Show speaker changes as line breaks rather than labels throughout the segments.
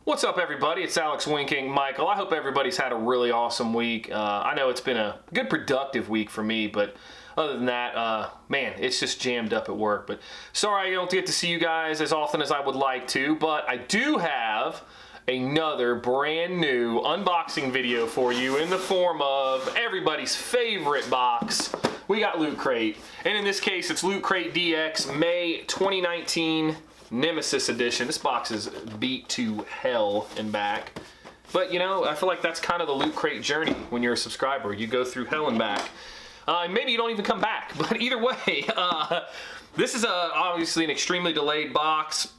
What's up, everybody? It's Alex Winking Michael. I hope everybody's had a really awesome week. I know it's been a good productive week for me, but other than that, man, it's just jammed up at work. But sorry I don't get to see you guys as often as I would like to, but I do have another brand new unboxing video for you in the form of everybody's favorite box. We got Loot Crate, and in this case, it's Loot Crate DX May 2019 Nemesis edition. This box is beat to hell and back. But you know, I feel like that's kind of the Loot Crate journey when you're a subscriber. You go through hell and back. Maybe you don't even come back, but either way, this is obviously an extremely delayed box.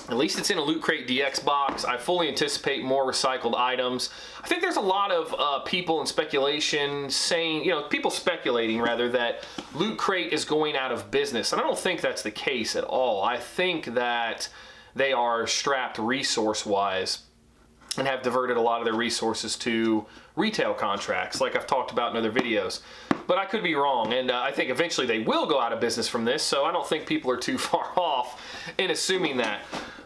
At least it's in a Loot Crate DX box. I fully anticipate more recycled items. I think there's a lot of people in speculation saying, people speculating rather, that Loot Crate is going out of business. And I don't think that's the case at all. I think that they are strapped resource-wise and have diverted a lot of their resources to retail contracts, like I've talked about in other videos. But I could be wrong, and I think eventually they will go out of business from this, so I don't think people are too far off in assuming that.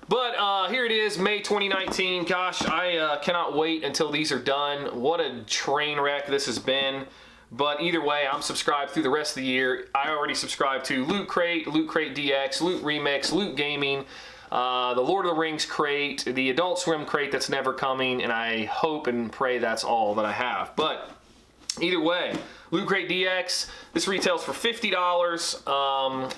But here it is, May 2019. Gosh, I cannot wait until these are done. What a train wreck this has been. But either way, I'm subscribed through the rest of the year. I already subscribed to Loot Crate DX, Loot Remix, Loot Gaming, the Lord of the Rings crate, the Adult Swim crate that's never coming, and I hope and pray that's all that I have. But either way, Loot Crate DX, this retails for $50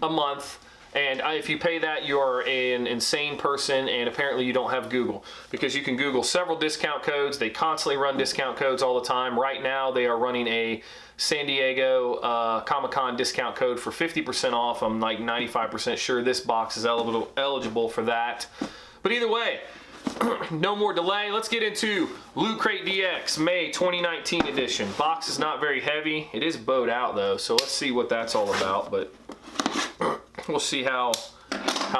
a month. And if you pay that, you're an insane person, and apparently you don't have Google, because you can Google several discount codes. They constantly run discount codes all the time. Right now, they are running a San Diego Comic-Con discount code for 50% off. I'm like 95% sure this box is eligible for that. But either way, no more delay. Let's get into Loot Crate DX May 2019 edition. Box is not very heavy. It is bowed out though, so let's see what that's all about. But we'll see how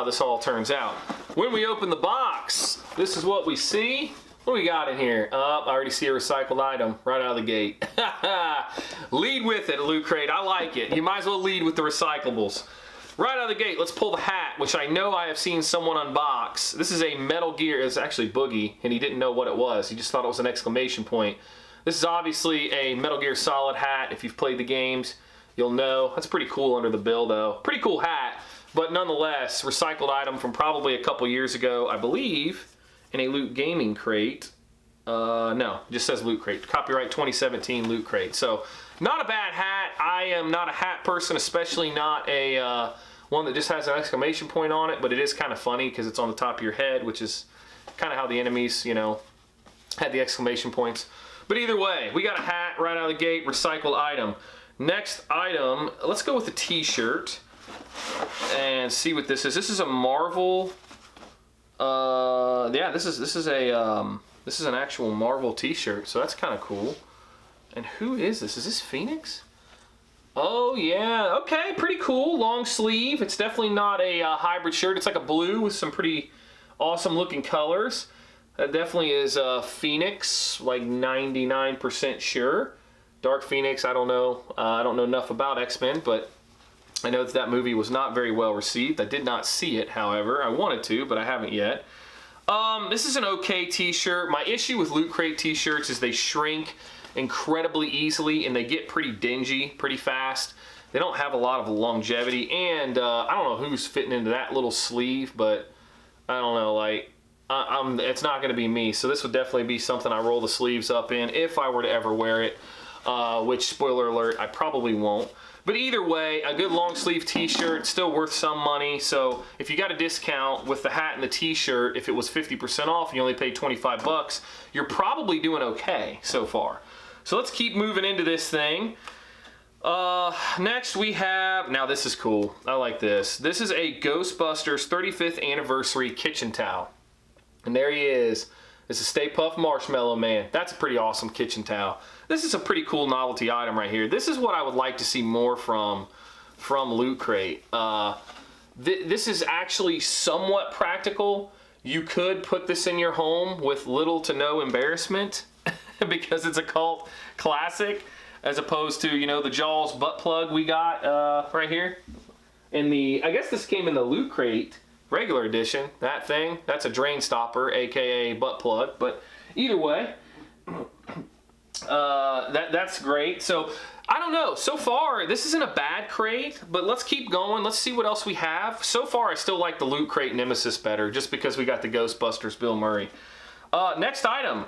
this all turns out. When we open the box, this is what we see. What do we got in here? I already see a recycled item right out of the gate. Lead with it, Loot Crate. I like it. You might as well lead with the recyclables. Right out of the gate, let's pull the hat, which I know I have seen someone unbox. This is a Metal Gear. It's actually Boogie, and he didn't know what it was. He just thought it was an exclamation point. This is obviously a Metal Gear Solid hat. If you've played the games, you'll know. That's pretty cool under the bill, though. Pretty cool hat, but nonetheless, recycled item from probably a couple years ago, I believe, in a Loot Gaming crate. No, it just says Loot Crate. Copyright 2017 Loot Crate. So, not a bad hat. I am not a hat person, especially not a one that just has an exclamation point on it, but it is kind of funny because it's on the top of your head, which is kind of how the enemies, had the exclamation points. But either way, we got a hat right out of the gate, recycled item. Next item, let's go with the t-shirt and see what this is. This is a Marvel, yeah, this is an actual Marvel t-shirt, so that's kind of cool. And who is this? Is this Phoenix? Oh yeah, okay, pretty cool. Long sleeve. It's definitely not a hybrid shirt. It's like a blue with some pretty awesome looking colors. That definitely is Phoenix, like 99% sure. Dark Phoenix, I don't know. I don't know enough about X-Men, but I know that movie was not very well received. I did not see it, however. I wanted to, but I haven't yet. This is an okay t-shirt. My issue with Loot Crate t-shirts is they shrink incredibly easily, and they get pretty dingy pretty fast. They don't have a lot of longevity, and I don't know who's fitting into that little sleeve, but I don't know, like, it's not going to be me. So this would definitely be something I roll the sleeves up in if I were to ever wear it, which, spoiler alert, I probably won't. But either way, a good long sleeve t-shirt, still worth some money. So if you got a discount with the hat and the t-shirt, if it was 50% off and you only paid 25 bucks, you're probably doing okay so far. So let's keep moving into this thing. Next we have, now this is cool. I like this. This is a Ghostbusters 35th anniversary kitchen towel. And there he is. This is Stay Puft Marshmallow Man. That's a pretty awesome kitchen towel. This is a pretty cool novelty item right here. This is what I would like to see more from Loot Crate. This is actually somewhat practical. You could put this in your home with little to no embarrassment because it's a cult classic, as opposed to, the Jaws butt plug we got right here. I guess this came in the Loot Crate regular edition. That thing, that's a drain stopper, aka butt plug. But either way, that's great. So I don't know. So far, this isn't a bad crate, but let's keep going. Let's see what else we have. So far, I still like the Loot Crate Nemesis better, just because we got the Ghostbusters Bill Murray. Next item.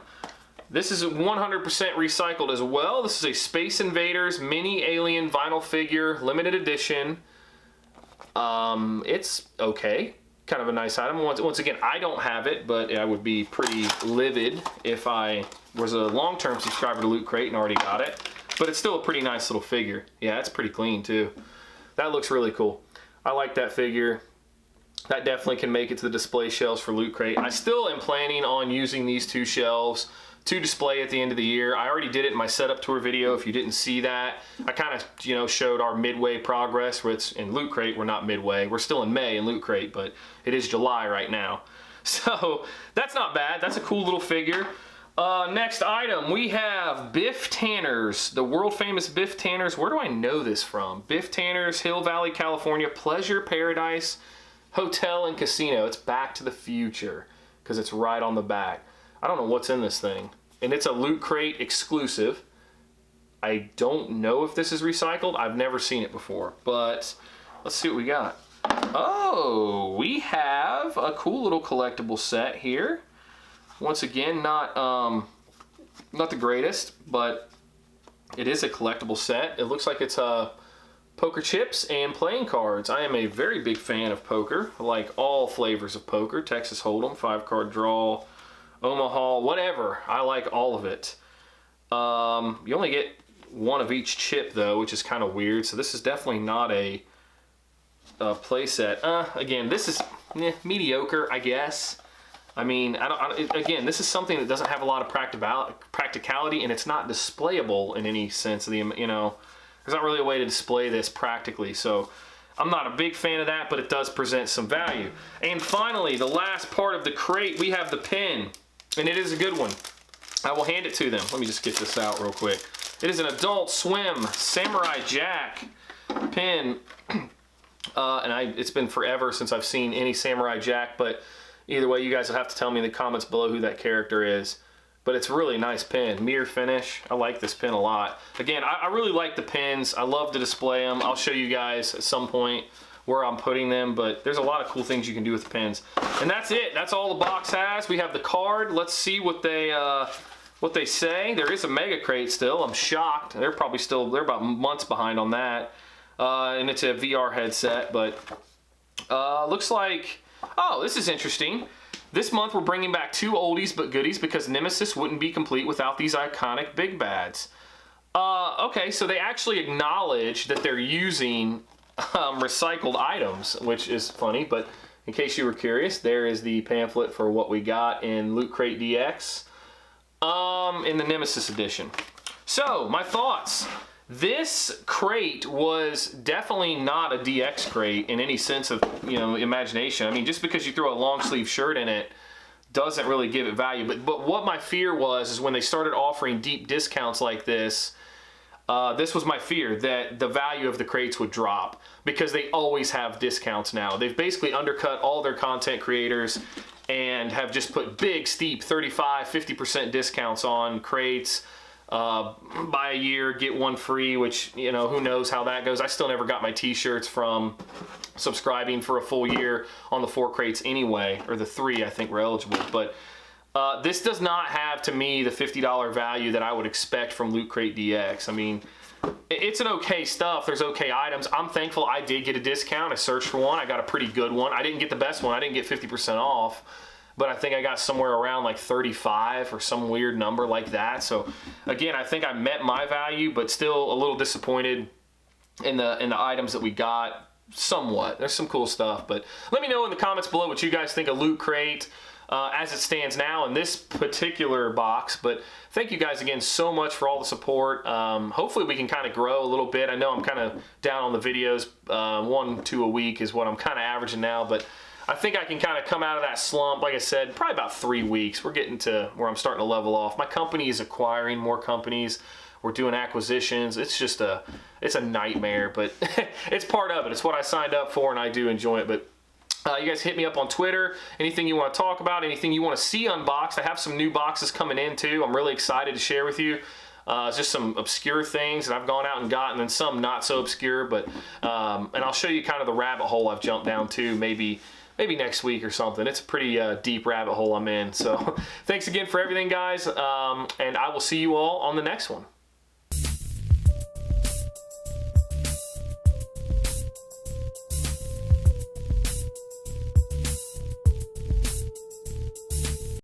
This is 100% recycled as well. This is a Space Invaders Mini Alien Vinyl Figure, limited edition. It's okay. Kind of a nice item. Once again, I don't have it, but I would be pretty livid if I was a long-term subscriber to Loot Crate and already got it. But it's still a pretty nice little figure. Yeah, it's pretty clean too. That looks really cool. I like that figure. That definitely can make it to the display shelves for Loot Crate. I still am planning on using these two shelves to display at the end of the year. I already did it in my setup tour video. If you didn't see that, I kind of, you know, showed our midway progress. Which in Loot Crate, we're not midway. We're still in May in Loot Crate, but it is July right now. So that's not bad. That's a cool little figure. Next item, we have Biff Tanner's, the world famous Biff Tanner's. Where do I know this from? Biff Tanner's, Hill Valley, California, Pleasure Paradise Hotel and Casino. It's Back to the Future because it's right on the back. I don't know what's in this thing. And it's a Loot Crate exclusive. I don't know if this is recycled. I've never seen it before, but let's see what we got. Oh, we have a cool little collectible set here. Once again, not the greatest, but it is a collectible set. It looks like it's poker chips and playing cards. I am a very big fan of poker. I like all flavors of poker. Texas Hold'em, 5-card draw, Omaha, whatever. I like all of it. You only get one of each chip though, which is kind of weird. So this is definitely not a play set. Again, this is mediocre, I guess. I mean, again, this is something that doesn't have a lot of practicality, and it's not displayable in any sense of the, you know, there's not really a way to display this practically. So I'm not a big fan of that, but it does present some value. And finally, the last part of the crate, we have the pin, and it is a good one. I will hand it to them. Let me just get this out real quick. It is an Adult Swim Samurai Jack pin, and it's been forever since I've seen any Samurai Jack, but either way, you guys will have to tell me in the comments below who that character is. But it's a really nice pin. Mirror finish. I like this pin a lot. Again, I really like the pins. I love to display them. I'll show you guys at some point where I'm putting them, but there's a lot of cool things you can do with the pins. And that's it. That's all the box has. We have the card. Let's see what they say. There is a mega crate still. I'm shocked. They're about months behind on that. And it's a VR headset, but looks like, oh, this is interesting. This month we're bringing back 2 oldies but goodies because Nemesis wouldn't be complete without these iconic big bads. Okay, so they actually acknowledge that they're using recycled items, which is funny, but in case you were curious, there is the pamphlet for what we got in Loot Crate DX in the Nemesis edition. So, my thoughts. This crate was definitely not a DX crate in any sense of, you know, imagination. I mean, just because you throw a long sleeve shirt in it doesn't really give it value. But what my fear was is when they started offering deep discounts like this, this was my fear, that the value of the crates would drop because they always have discounts now. They've basically undercut all their content creators and have just put big, steep 35, 50% discounts on crates. Buy a year, get one free, which, you know, who knows how that goes. I still never got my t-shirts from subscribing for a full year on the 4 crates anyway, or the 3 I think were eligible. But this does not have, to me, the $50 value that I would expect from Loot Crate DX. I mean, it's an okay stuff. There's okay items. I'm thankful I did get a discount. I searched for one. I got a pretty good one. I didn't get the best one. I didn't get 50% off. But I think I got somewhere around like 35 or some weird number like that. So again, I think I met my value, but still a little disappointed in the items that we got somewhat. There's some cool stuff, but let me know in the comments below what you guys think of Loot Crate as it stands now in this particular box. But thank you guys again so much for all the support. Hopefully we can kind of grow a little bit. I know I'm kind of down on the videos. 1, 2 a week is what I'm kind of averaging now, but I think I can kind of come out of that slump, like I said, probably about 3 weeks. We're getting to where I'm starting to level off. My company is acquiring more companies. We're doing acquisitions. It's just it's a nightmare, but it's part of it. It's what I signed up for, and I do enjoy it. But You guys hit me up on Twitter. Anything you want to talk about, anything you want to see unboxed. I have some new boxes coming in too. I'm really excited to share with you. It's just some obscure things that I've gone out and gotten, and some not so obscure. But and I'll show you kind of the rabbit hole I've jumped down to. Maybe next week or something. It's a pretty deep rabbit hole I'm in. So thanks again for everything, guys, and I will see you all on the next one.